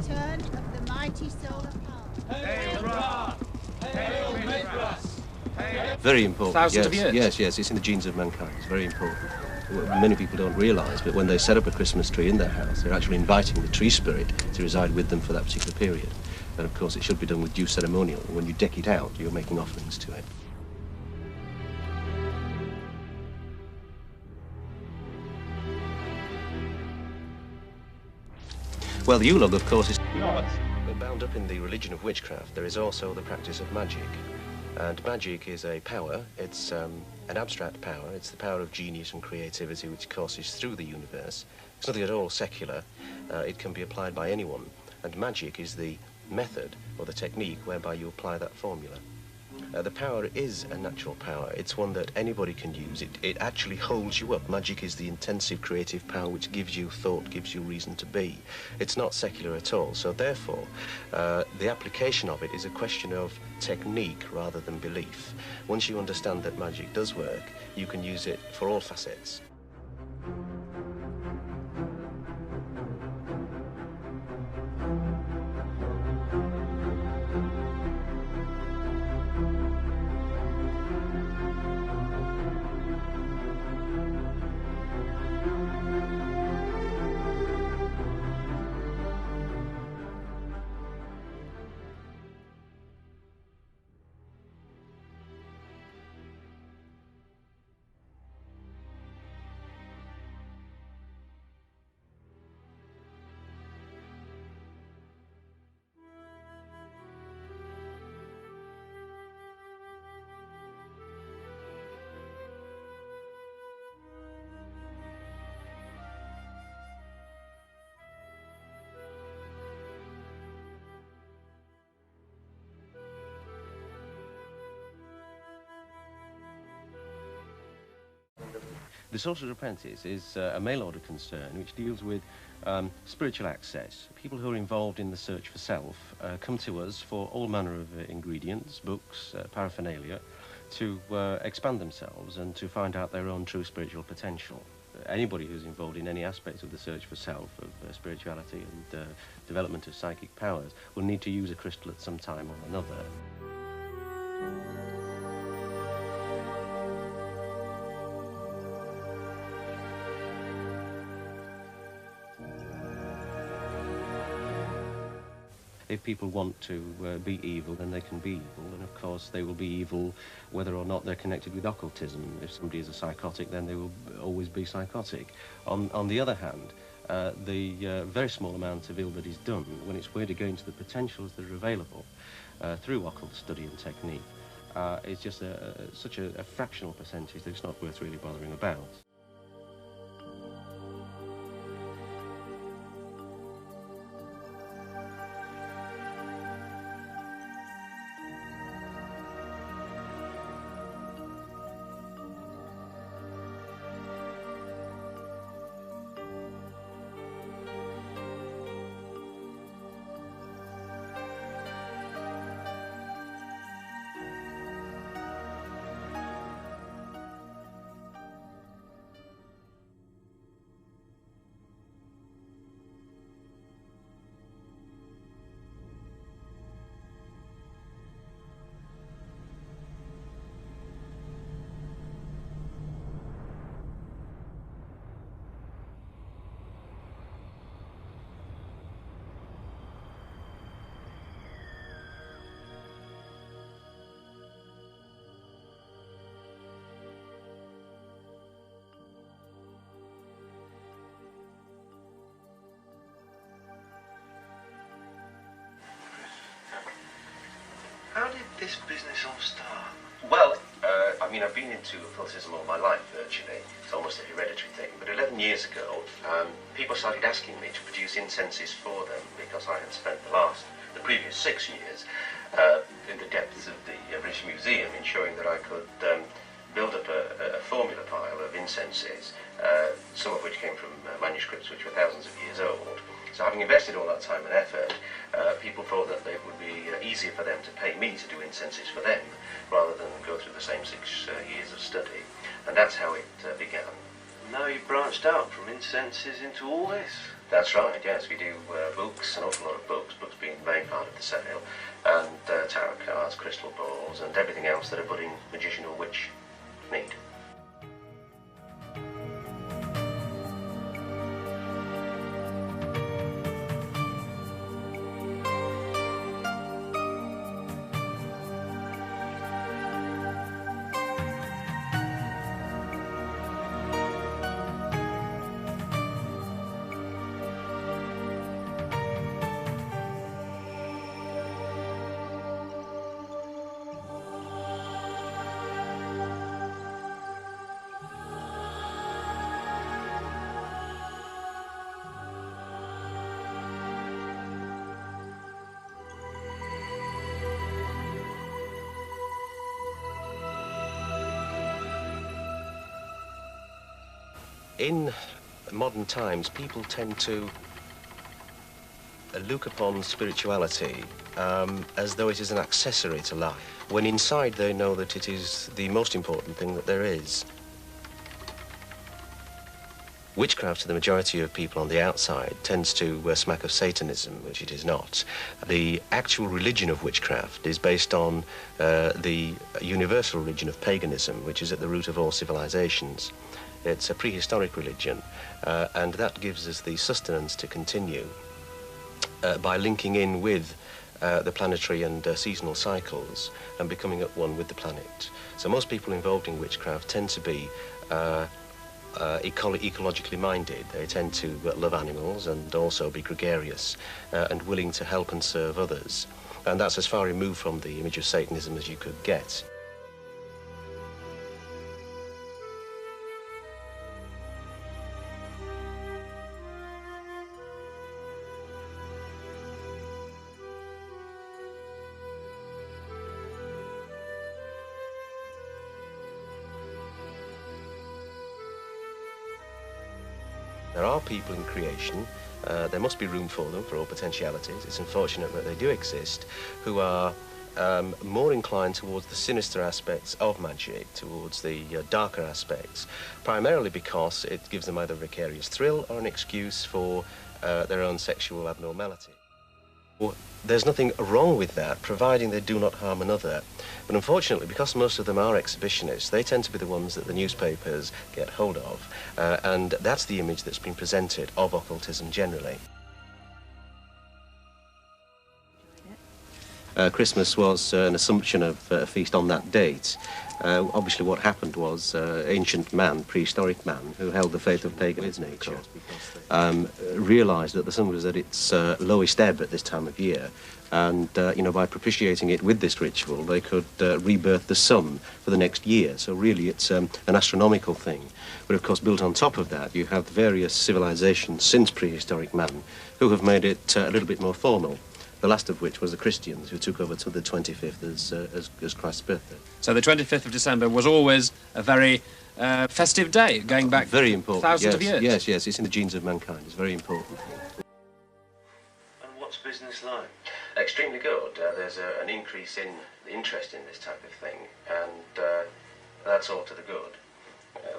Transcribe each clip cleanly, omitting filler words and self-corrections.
return of the mighty solar power. Hail Ra! Hail Midras! Very important. Thousands of years. Yes, it's in the genes of mankind. It's very important. Many people don't realise, but when they set up a Christmas tree in their house, they're actually inviting the tree spirit to reside with them for that particular period. And of course, it should be done with due ceremonial. When you deck it out, you're making offerings to it. Well, the Yule log, of course, is bound up in the religion of witchcraft. There is also the practice of magic. And magic is a power. It's an abstract power. It's the power of genius and creativity which courses through the universe. It's nothing at all secular. It can be applied by anyone. And magic is the method or the technique whereby you apply that formula. The power is a natural power. It's one that anybody can use. It actually holds you up. Magic is the intensive creative power which gives you thought, gives you reason to be. It's not secular at all. So therefore, the application of it is a question of technique rather than belief. Once you understand that magic does work, you can use it for all facets. The Sorcerers Apprentice is a mail-order concern which deals with spiritual access. People who are involved in the search for self come to us for all manner of ingredients, books, paraphernalia, to expand themselves and to find out their own true spiritual potential. Anybody who's involved in any aspects of the search for self, of spirituality and development of psychic powers, will need to use a crystal at some time or another. If people want to be evil, then they can be evil, and of course they will be evil whether or not they're connected with occultism. If somebody is a psychotic, then they will always be psychotic. On the other hand, the very small amount of ill that is done, when it's weighed against the potentials that are available through occult study and technique, is just such a fractional percentage that it's not worth really bothering about. How did this business all start? Well, I mean, I've been into occultism all my life, virtually. It's almost a hereditary thing. But 11 years ago, people started asking me to produce incenses for them because I had spent the previous 6 years in the depths of the British Museum ensuring that I could build up a formula pile of incenses, some of which came from manuscripts which were thousands of years old. So having invested all that time and effort, people thought that it would be easier for them to pay me to do incenses for them, rather than go through the same 6 years of study. And that's how it began. Now you've branched out from incenses into all this. That's right, yes. We do books, an awful lot of books. anything else that a budding magician or witch need. In modern times, people tend to look upon spirituality as though it is an accessory to life, when inside they know that it is the most important thing that there is. Witchcraft, to the majority of people on the outside, tends to smack of Satanism, which it is not. The actual religion of witchcraft is based on the universal religion of paganism, which is at the root of all civilizations. It's a prehistoric religion, and that gives us the sustenance to continue by linking in with the planetary and seasonal cycles and becoming at one with the planet. So most people involved in witchcraft tend to be ecologically minded. They tend to love animals and also be gregarious and willing to help and serve others. And that's as far removed from the image of Satanism as you could get. There are people in creation, there must be room for them, for all potentialities. It's unfortunate that they do exist, who are more inclined towards the sinister aspects of magic, towards the darker aspects, primarily because it gives them either a vicarious thrill or an excuse for their own sexual abnormality. Well, there's nothing wrong with that, providing they do not harm another. But unfortunately, because most of them are exhibitionists, they tend to be the ones that the newspapers get hold of, and that's the image that's been presented of occultism generally. Christmas was an assumption of a feast on that date. Obviously what happened was ancient man, prehistoric man, who held the faith of pagan nature, realised that the sun was at its lowest ebb at this time of year, and you know, by propitiating it with this ritual, they could rebirth the sun for the next year. So really it's an astronomical thing. But of course, built on top of that, you have various civilizations since prehistoric man who have made it a little bit more formal. The last of which was the Christians, who took over to the 25th as Christ's birthday. So the 25th of December was always a very festive day, going back very important, thousands of years. Yes, yes, it's in the genes of mankind. It's very important. And what's business like? Extremely good. There's an increase in interest in this type of thing, and that's all to the good.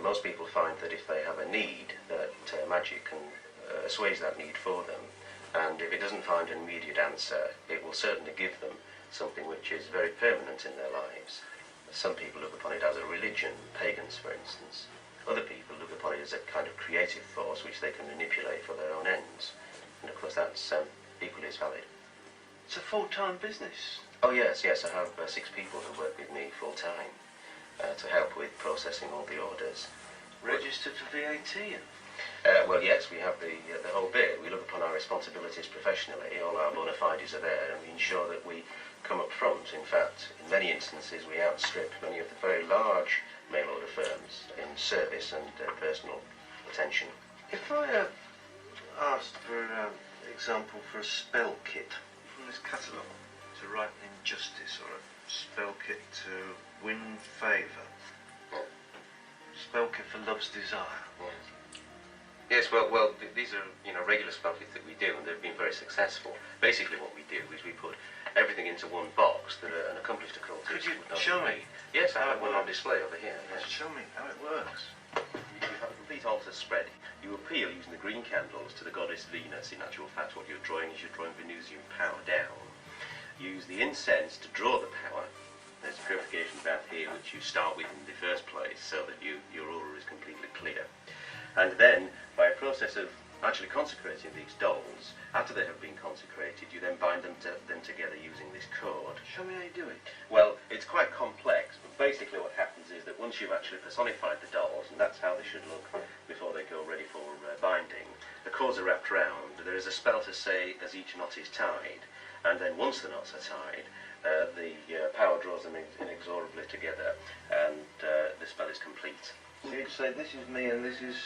Most people find that if they have a need, that magic can assuage that need for them. And if it doesn't find an immediate answer, it will certainly give them something which is very permanent in their lives. Some people look upon it as a religion, pagans for instance. Other people look upon it as a kind of creative force which they can manipulate for their own ends. And of course that's equally as valid. It's a full-time business. Oh yes, yes, I have 6 people who work with me full-time to help with processing all the orders. Registered for VAT and... Well, yes, we have the whole bit. We look upon our responsibilities professionally. All our bona fides are there, and we ensure that we come up front. In fact, in many instances, we outstrip many of the very large mail-order firms in service and personal attention. If I asked for example for a spell kit from this catalogue to ripen injustice, or a spell kit to win favour, spell kit for love's desire. Yes, well, these are, you know, regular spell kits that we do, and they've been very successful. Basically what we do is we put everything into one box that an accomplished occultist Could you would not show make. me? Yes, I have one on display over here. Yes. Show me how it works. You have a complete altar spread. You appeal using the green candles to the goddess Venus. In actual fact, what you're drawing is you're drawing Venusian power down. You use the incense to draw the power, there's a purification bath here which you start with in the first place so that your aura is completely clear. And then, by a process of actually consecrating these dolls, after they have been consecrated, you then bind them together using this cord. Show me how you do it. Well, it's quite complex, but basically what happens is that once you've actually personified the dolls, and that's how they should look before they go ready for binding, the cords are wrapped round, there is a spell to say as each knot is tied, and then once the knots are tied, the power draws them inexorably together, and the spell is complete. So you'd say, this is me and this is...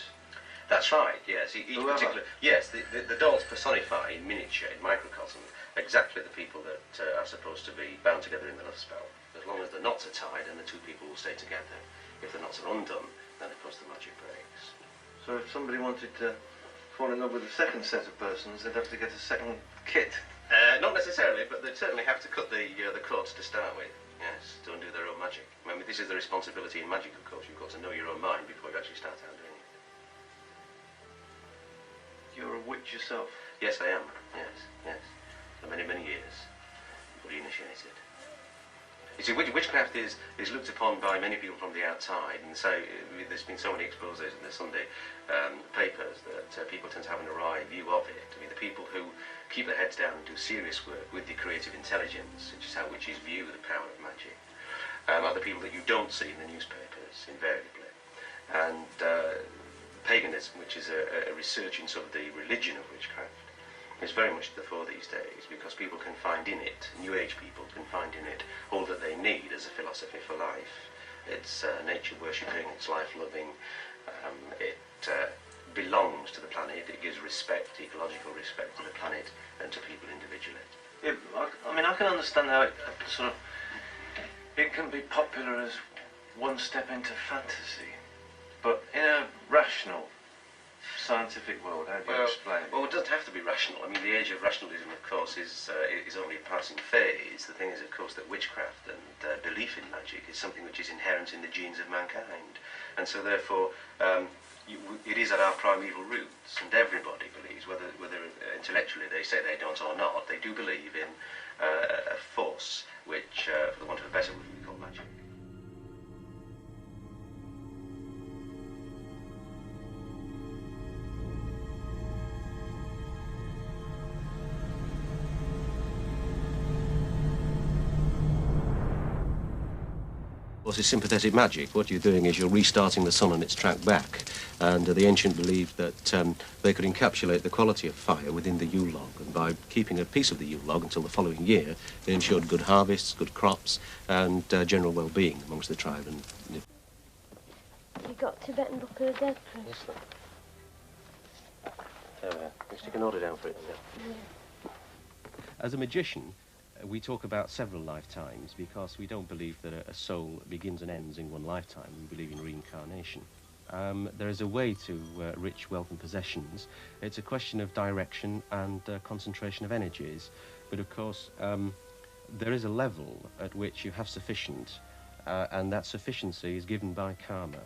That's right, yes. Each particular, yes, the dolls personify in miniature, in microcosm, exactly the people that are supposed to be bound together in the love spell. As long as the knots are tied, and the two people will stay together. If the knots are undone, then of course the magic breaks. So if somebody wanted to fall in love with a second set of persons, they'd have to get a second kit. Not necessarily, but they'd certainly have to cut the cords to start with. Yes, to undo their own magic. I mean, this is the responsibility in magic, of course. You've got to know your own mind before you actually start out doing it. You're a witch yourself? Yes, I am. Yes. For many, many years. Fully initiated. You see, witchcraft is looked upon by many people from the outside, and so there's been so many exposés in the Sunday papers that people tend to have an awry view of it. I mean, the people who keep their heads down and do serious work with the creative intelligence, which is how witches view the power of magic, are the people that you don't see in the newspapers, invariably. And paganism, which is a research in sort of the religion of witchcraft, is very much the fore these days, because people can find in it, New Age people can find in it, all that they need as a philosophy for life. It's nature worshipping, it's life loving, it belongs to the planet, it gives respect, ecological respect to the planet and to people individually. Yeah, I mean, I can understand how it sort of, it can be popular as one step into fantasy, but in a rational, scientific world, how do you explain it? Well, it doesn't have to be rational. I mean, the age of rationalism, of course, is only a passing phase. The thing is, of course, that witchcraft and belief in magic is something which is inherent in the genes of mankind. And so, therefore, it is at our primeval roots, and everybody believes, whether intellectually they say they don't or not, they do believe in a force which, for the want of a better word, we call magic. Of course, it's sympathetic magic. What you're doing is you're restarting the sun on its track back, and the ancient believed that they could encapsulate the quality of fire within the Yule log, and by keeping a piece of the Yule log until the following year, they ensured good harvests, good crops, and general well-being amongst the tribe. And You got Tibetan Book of the Dead, Chris? yes, sir. Stick an order down for it. Yeah. As a magician, we talk about several lifetimes because we don't believe that a soul begins and ends in one lifetime. We believe in reincarnation. There is a way to rich wealth and possessions. It's a question of direction and concentration of energies. But of course, there is a level at which you have sufficient, and that sufficiency is given by karma.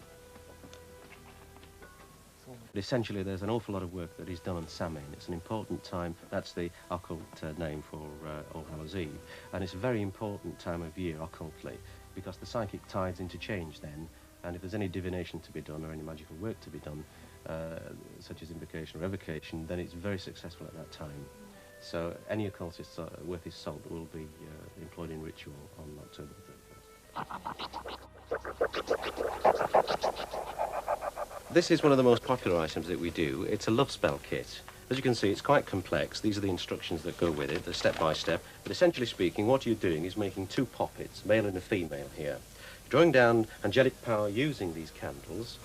But essentially, there's an awful lot of work that is done on Samhain. It's an important time. That's the occult name for All Hallows Eve. And it's a very important time of year, occultly, because the psychic tides interchange then. And if there's any divination to be done or any magical work to be done, such as invocation or evocation, then it's very successful at that time. So any occultist's worth his salt will be employed in ritual on October 31st. This is one of the most popular items that we do. It's a love spell kit. As you can see, it's quite complex. These are the instructions that go with it, they're step by step. But essentially speaking, what you're doing is making two poppets, male and a female here. Drawing down angelic power using these candles.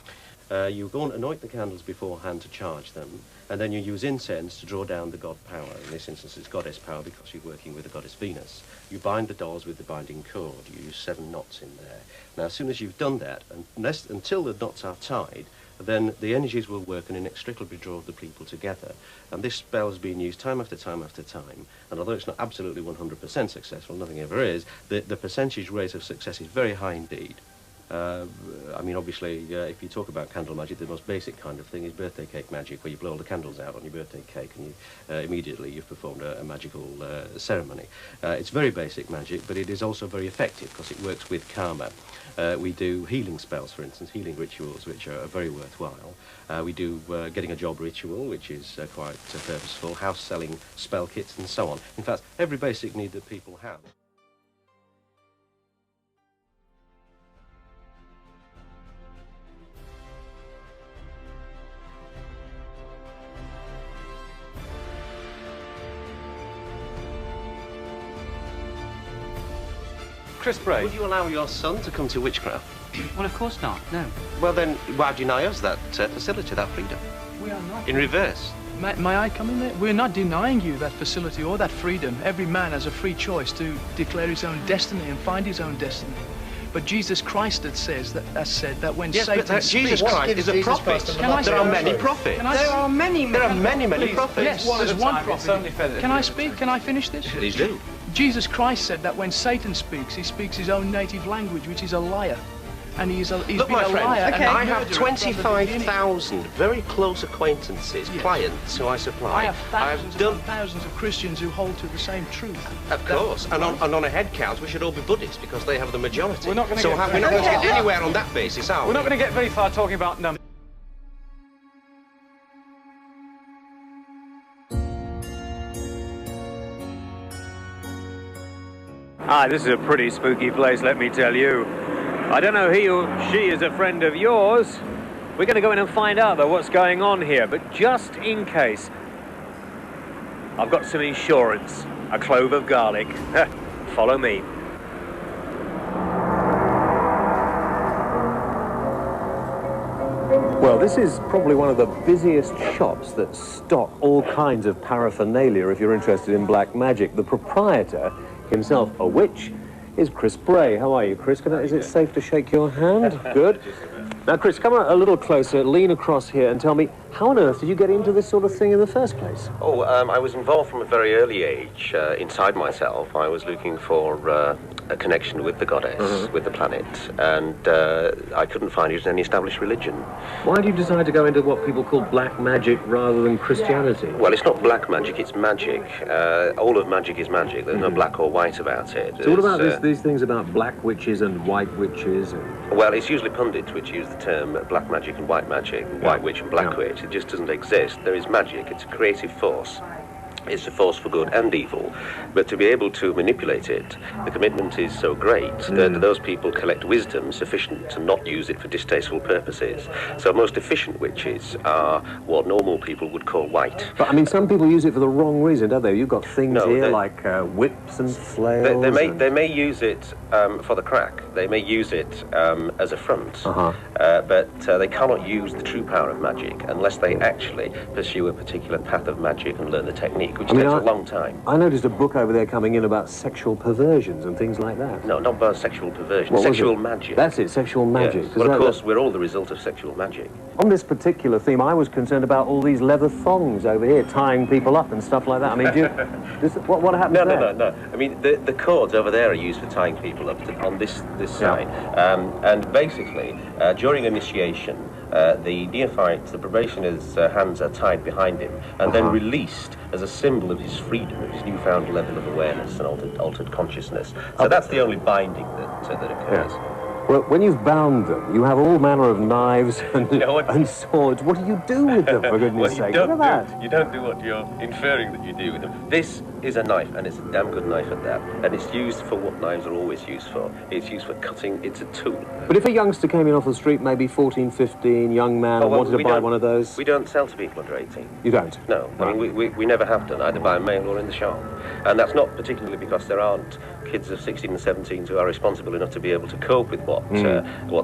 You go and anoint the candles beforehand to charge them, and then you use incense to draw down the god power. In this instance, it's goddess power because you're working with the goddess Venus. You bind the dolls with the binding cord. You use 7 knots in there. Now, as soon as you've done that, until the knots are tied, then the energies will work and inextricably draw the people together. And this spell has been used time after time after time. And although it's not absolutely 100% successful, nothing ever is, the percentage rate of success is very high indeed. I mean, obviously, if you talk about candle magic, the most basic kind of thing is birthday cake magic, where you blow all the candles out on your birthday cake and you, immediately you've performed a magical ceremony. It's very basic magic, but it is also very effective because it works with karma. We do healing spells, for instance, healing rituals, which are very worthwhile. We do getting a job ritual, which is quite purposeful, house selling spell kits, and so on. In fact, every basic need that people have. Chris Bray. Would you allow your son to come to Witchcraft? Well, of course not, no. Well, then, why deny us that facility, that freedom? We are not. In reverse. May I come in there? We're not denying you that facility or that freedom. Every man has a free choice to declare his own destiny and find his own destiny. But Jesus Christ has said that when Satan speaks... Jesus Christ is a prophet. There are many prophets. There are many prophets. Yes, there's one prophet. Can I speak? Can I finish this? Please do. Jesus Christ said that when Satan speaks, he speaks his own native language, which is a liar. And he's been a liar. Okay. I have 25,000 very close acquaintances, clients who I supply. I have thousands of Christians who hold to the same truth. Of course, and on a head count, we should all be Buddhists because they have the majority. We're not going to we're not going to get anywhere on that basis, are we? We're not going to get very far talking about numbers. Ah, this is a pretty spooky place, let me tell you. I don't know he or she is a friend of yours. We're going to go in and find out, though, what's going on here. But just in case, I've got some insurance. A clove of garlic. Follow me. Well, this is probably one of the busiest shops that stock all kinds of paraphernalia if you're interested in black magic. The proprietor, himself a witch, is Chris Bray. How are you, Chris? Is it safe to shake your hand? Good. Now, Chris, come a little closer, lean across here and tell me, how on earth did you get into this sort of thing in the first place? Oh, I was involved from a very early age. Inside myself, I was looking for a connection with the goddess, with the planet, and I couldn't find it in any established religion. Why did you decide to go into what people call black magic rather than Christianity? Well, it's not black magic, it's magic. All of magic is magic. There's no black or white about it. So what about these things about black witches and white witches? Well, it's usually pundits which use the term black magic and white magic, white witch and black witch. It just doesn't exist. There is magic. It's a creative force. It's a force for good and evil, but to be able to manipulate it, the commitment is so great that those people collect wisdom sufficient to not use it for distasteful purposes. So most efficient witches are what normal people would call white. But I mean, some people use it for the wrong reason, don't they? You've got things here like whips and flails. They may use it for the crack. They may use it as a front, but they cannot use the true power of magic unless they actually pursue a particular path of magic and learn the technique, which takes a long time. I noticed a book over there coming in about sexual perversions and things like that. No, not about sexual perversion, sexual magic. That's it, sexual magic. Yes. Well, of course, we're all the result of sexual magic. On this particular theme, I was concerned about all these leather thongs over here, tying people up and stuff like that. I mean, what happens there? No. I mean, the cords over there are used for tying people up on this side. And basically, during initiation, the neophyte, the probationer's hands are tied behind him and then released as a symbol of his freedom, of his newfound level of awareness and altered consciousness. So that's the only binding that occurs. Yeah. Well, when you've bound them, you have all manner of knives and swords. What do you do with them, for goodness sake? Look at that. You don't do what you're inferring that you do with them. This is a knife, and it's a damn good knife at that. And it's used for what knives are always used for. It's used for cutting. It's a tool. But if a youngster came in off the street, maybe 14, 15, young man, and wanted to buy one of those? We don't sell to people under 18. You don't? No. I mean, we never have done, either by mail or in the shop. And that's not particularly because there aren't kids of 16 and 17 who are responsible enough to be able to cope with what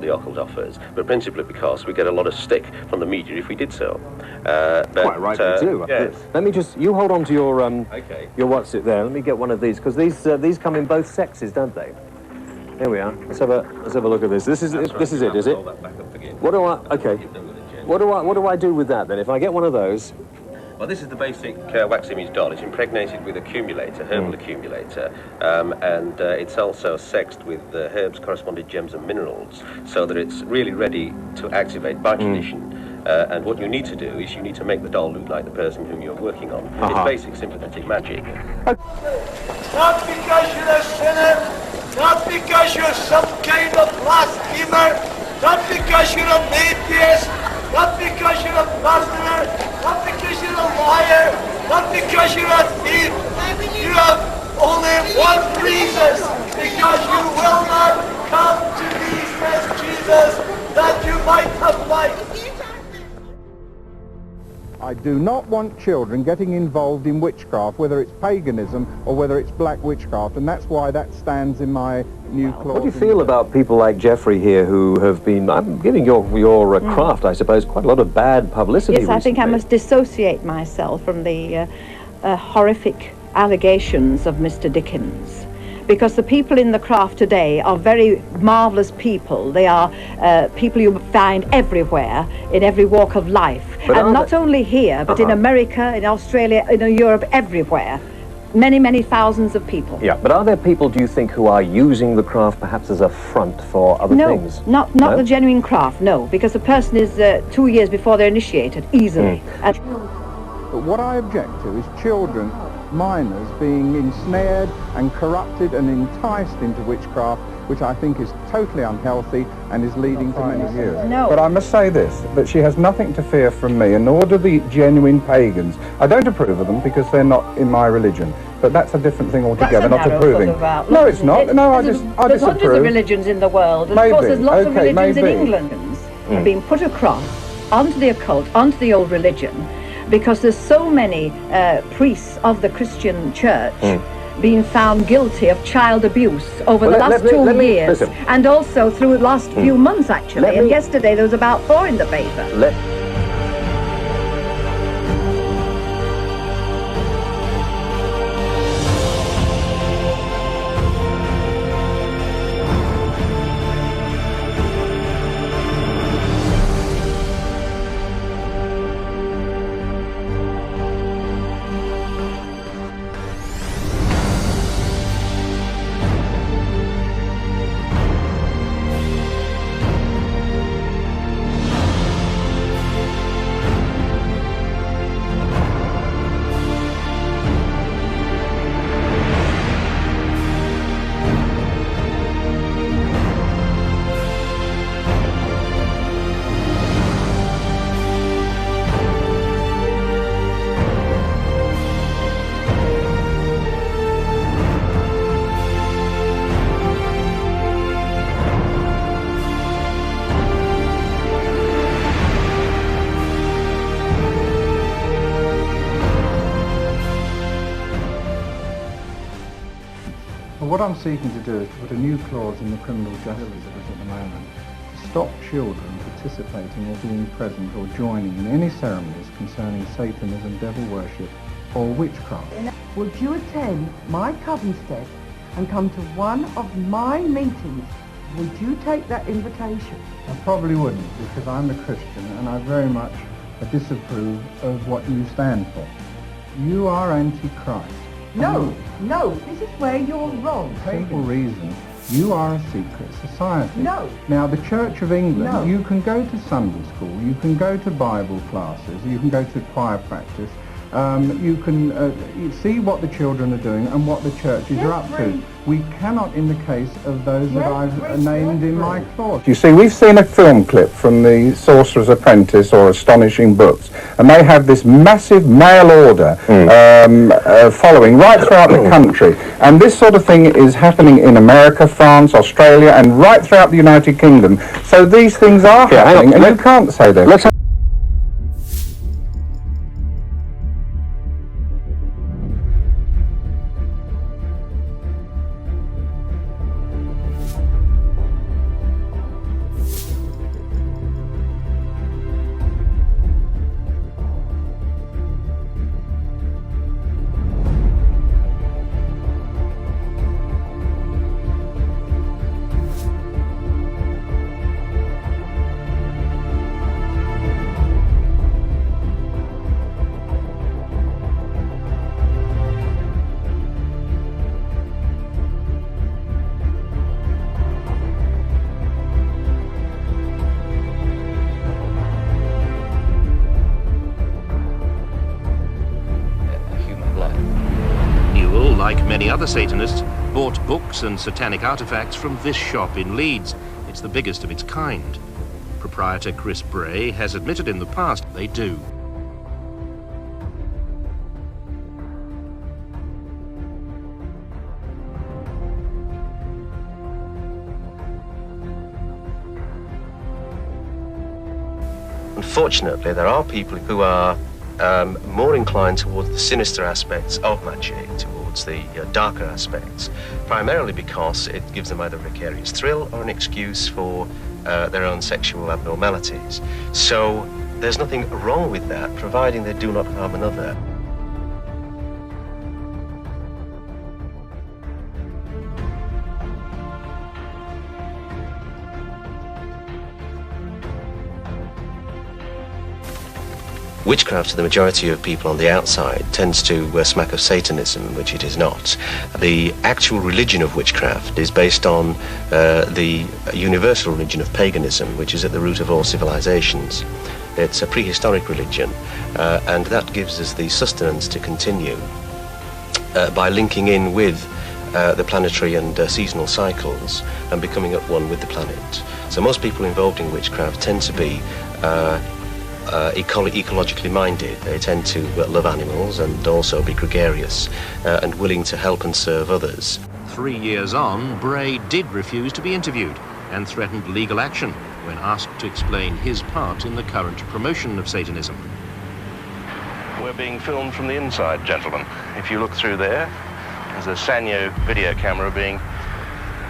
the occult offers, but principally because we get a lot of stick from the media if we did so. Quite right, we do. Yes. Let me just, you hold on to your your what's it there. Let me get one of these, because these come in both sexes, don't they? Here we are. Let's have a look at this. This is it, is it? What do I? Okay. What do I do with that then? If I get one of those, Well, this is the basic wax image doll. It's impregnated with accumulator, herbal accumulator, and it's also sexed with herbs, corresponding gems and minerals, so that it's really ready to activate by tradition. And what you need to do is you need to make the doll look like the person whom you're working on. It's basic sympathetic magic. Not because you're a sinner, not because you're some kind of blasphemer, not because you're an atheist, not because you're a murderer, not because you're a liar, not because you're a thief. You have only one reason, because you will not come to me, says Jesus, that you might have life. I do not want children getting involved in witchcraft, whether it's paganism or whether it's black witchcraft, and that's why that stands in my new clause. What do you feel about people like Geoffrey here who have been, I'm giving your craft, I suppose, quite a lot of bad publicity Yes, I think I must dissociate myself from the horrific allegations of Mr. Dickens. Because the people in the craft today are very marvellous people. They are people you find everywhere, in every walk of life. But and not only here, but in America, in Australia, in Europe, everywhere. Many, many thousands of people. Yeah, but are there people, do you think, who are using the craft perhaps as a front for other things? No, not the genuine craft, no. Because the person is 2 years before they're initiated, easily. But what I object to is children, minors, being ensnared and corrupted and enticed into witchcraft, which I think is totally unhealthy and is leading to many years. No. But I must say this, that she has nothing to fear from me, and nor do the genuine pagans. I don't approve of them because they're not in my religion, but that's a different thing altogether, not approving. No, it's not. No, I disapprove. There's hundreds of religions in the world, and of course there's lots of religions in England. Have been put across onto the occult, onto the old religion, because there's so many priests of the Christian church being found guilty of child abuse over the last 2 years, and also through the last few months, actually. And yesterday there was about 4 in the paper. What I'm seeking to do is to put a new clause in the criminal justice laws at the moment to stop children participating or being present or joining in any ceremonies concerning Satanism, devil worship or witchcraft. Would you attend my covenstead and come to one of my meetings? Would you take that invitation? I probably wouldn't, because I'm a Christian and I very much disapprove of what you stand for. You are anti-Christ. No, this is where you're wrong. Simple reason. You are a secret society. No. Now, the Church of England, you can go to Sunday school, you can go to Bible classes, you can go to choir practice, you can see what the children are doing and what the churches are up to. We cannot in the case of those that I've named in my clause. You see, we've seen a film clip from the Sorcerers Apprentice or Astonishing Books, and they have this massive mail order following right throughout the country. And this sort of thing is happening in America, France, Australia, and right throughout the United Kingdom. So these things are happening, and you can't say that. like many other Satanists, bought books and satanic artifacts from this shop in Leeds. It's the biggest of its kind. Proprietor Chris Bray has admitted in the past they do. Unfortunately, there are people who are more inclined towards the sinister aspects of magic, towards the darker aspects, primarily because it gives them either a vicarious thrill or an excuse for their own sexual abnormalities. So there's nothing wrong with that, providing they do not harm another. Witchcraft, to the majority of people on the outside, tends to smack of Satanism, which it is not. The actual religion of witchcraft is based on the universal religion of paganism, which is at the root of all civilizations. It's a prehistoric religion, and that gives us the sustenance to continue by linking in with the planetary and seasonal cycles and becoming at one with the planet. So most people involved in witchcraft tend to be ecologically minded. They tend to love animals and also be gregarious and willing to help and serve others. 3 years on, Bray did refuse to be interviewed and threatened legal action when asked to explain his part in the current promotion of Satanism. We're being filmed from the inside, gentlemen. If you look through there, there's a Sanyo video camera being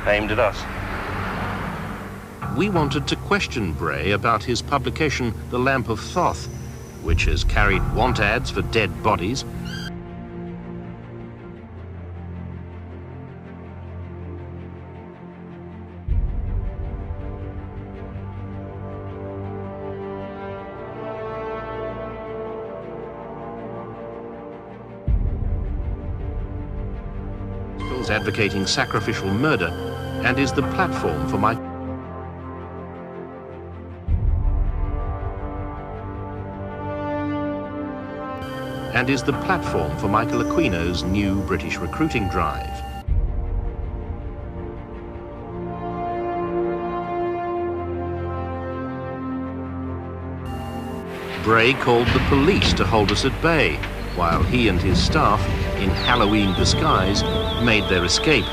aimed at us. We wanted to question Bray about his publication, The Lamp of Thoth, which has carried want ads for dead bodies, advocating sacrificial murder, and is the platform for Michael Aquino's new British recruiting drive. Bray called the police to hold us at bay, while he and his staff, in Halloween disguise, made their escape.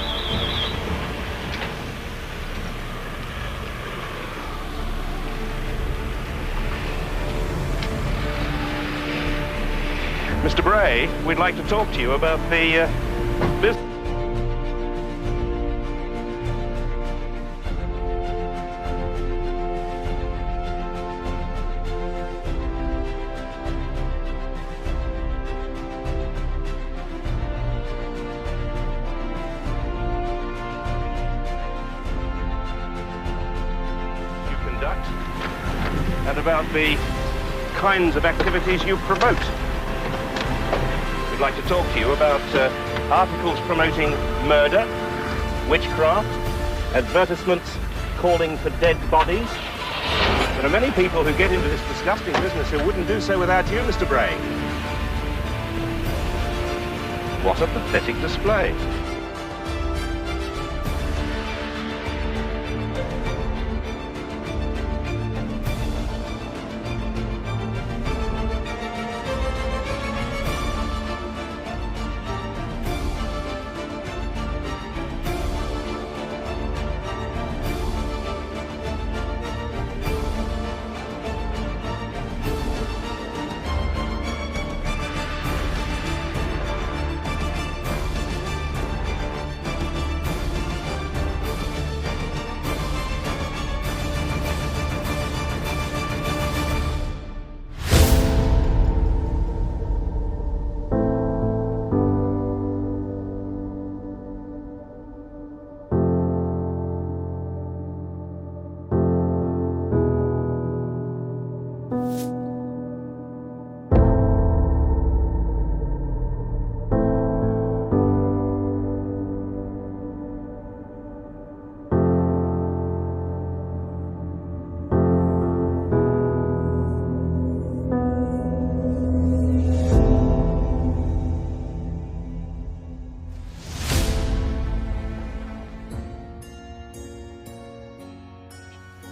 Mr. Bray, we'd like to talk to you about the business. You conduct, and about the kinds of activities you promote. We'd like to talk to you about articles promoting murder, witchcraft, advertisements calling for dead bodies. There are many people who get into this disgusting business who wouldn't do so without you, Mr. Bray. What a pathetic display.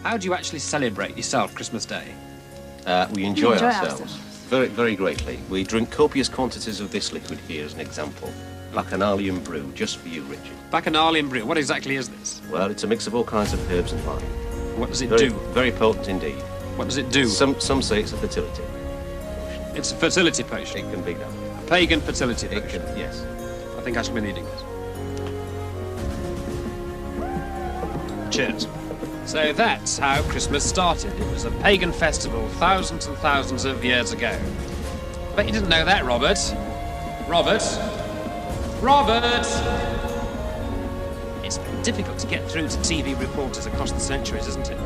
How do you actually celebrate yourself Christmas Day? We enjoy ourselves very, very greatly. We drink copious quantities of this liquid here as an example. Bacchanalian brew, just for you, Richard. Bacchanalian brew, what exactly is this? Well, it's a mix of all kinds of herbs and wine. What does it do? Very potent indeed. What does it do? Some say it's a fertility. It's a fertility potion? It can be done. A pagan fertility potion? It can, yes. I think I shall be needing this. Cheers. So that's how Christmas started. It was a pagan festival thousands and thousands of years ago. Bet you didn't know that, Robert. Robert? Robert! It's been difficult to get through to TV reporters across the centuries, isn't it?